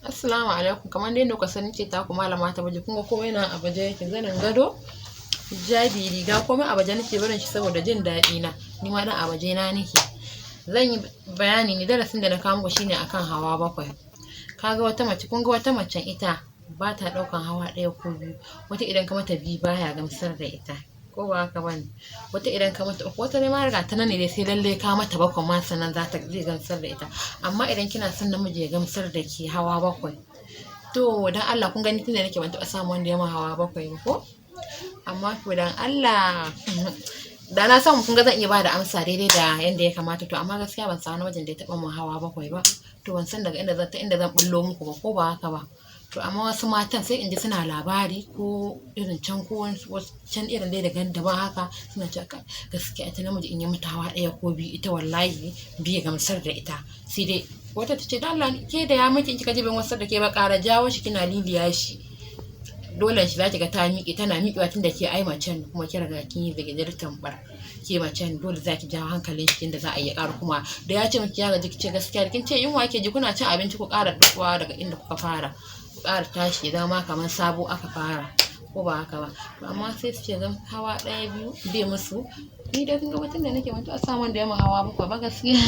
Assalamu alaikum, kamar dai kuka sani ce ta ku malama ta baje kun ga komai na a baje yake, zanin gado, hijabi, riga, komai a baje nake barin shi saboda jin daɗi na, ni ma dan a baje na nake. Zan yi bayani ne, darasin da na kawo muku shine akan hawa bakwai. Kaga wata mace, kun ga wata macen ita ba ta ɗaukan hawa ɗaya ko biyu, wata idan ka mata biyu baya gamsar da ita, ko ba haka bane? Wata idan ka mata uku, wata dai ma riga ta nan ne dai sai lalle ka mata bakwai ma sannan zai gamsar da ita. Amma idan kina son namiji ya gamsar da ke hawa bakwai, to dan Allah kun gani tunda nake ban taɓa samu wanda ya ma hawa bakwai ba ko? Amma to dan Allah da na samu kun ga zan iya bada amsa daidai da yanda ya kamata, to amma gaskiya ban samu namijin da ya taɓa min hawa bakwai ba, to ban san daga inda zan bullo muku ba, ko ba haka ba. To amma wasu matan sai in ji suna labari ko irin can ko wasu can irin dai daban haka suna cewa gaskiya ita namiji in ya mata hawa ɗaya ko biyu ita wallahi bai gamsar da ita, sai dai wata ta ce dan Allah ke da ya miki in kika ji ban wasar da ke ba ƙara jawo shi kina liliya shi, dole shi zaki ga ta miƙe tana miƙewa tunda ke ai macen kuma ki riga kin yi zigidar tambar ke macen, dole zaki jawo hankalin shi inda za a yi ƙara, kuma da ya ce miki ya gaji ki ce gaskiya kin ce yunwa ke ji kuna cin abinci ku ƙara daɗuwa daga inda kuka fara, ƙara tashi ya zama kamar sabo aka fara, ko ba haka ba. Amma sai su ce zan hawa ɗaya biyu bai musu, ni dai kun ga mutum da nake ban taɓa samun wanda ya min hawa bakwai ba gaskiya.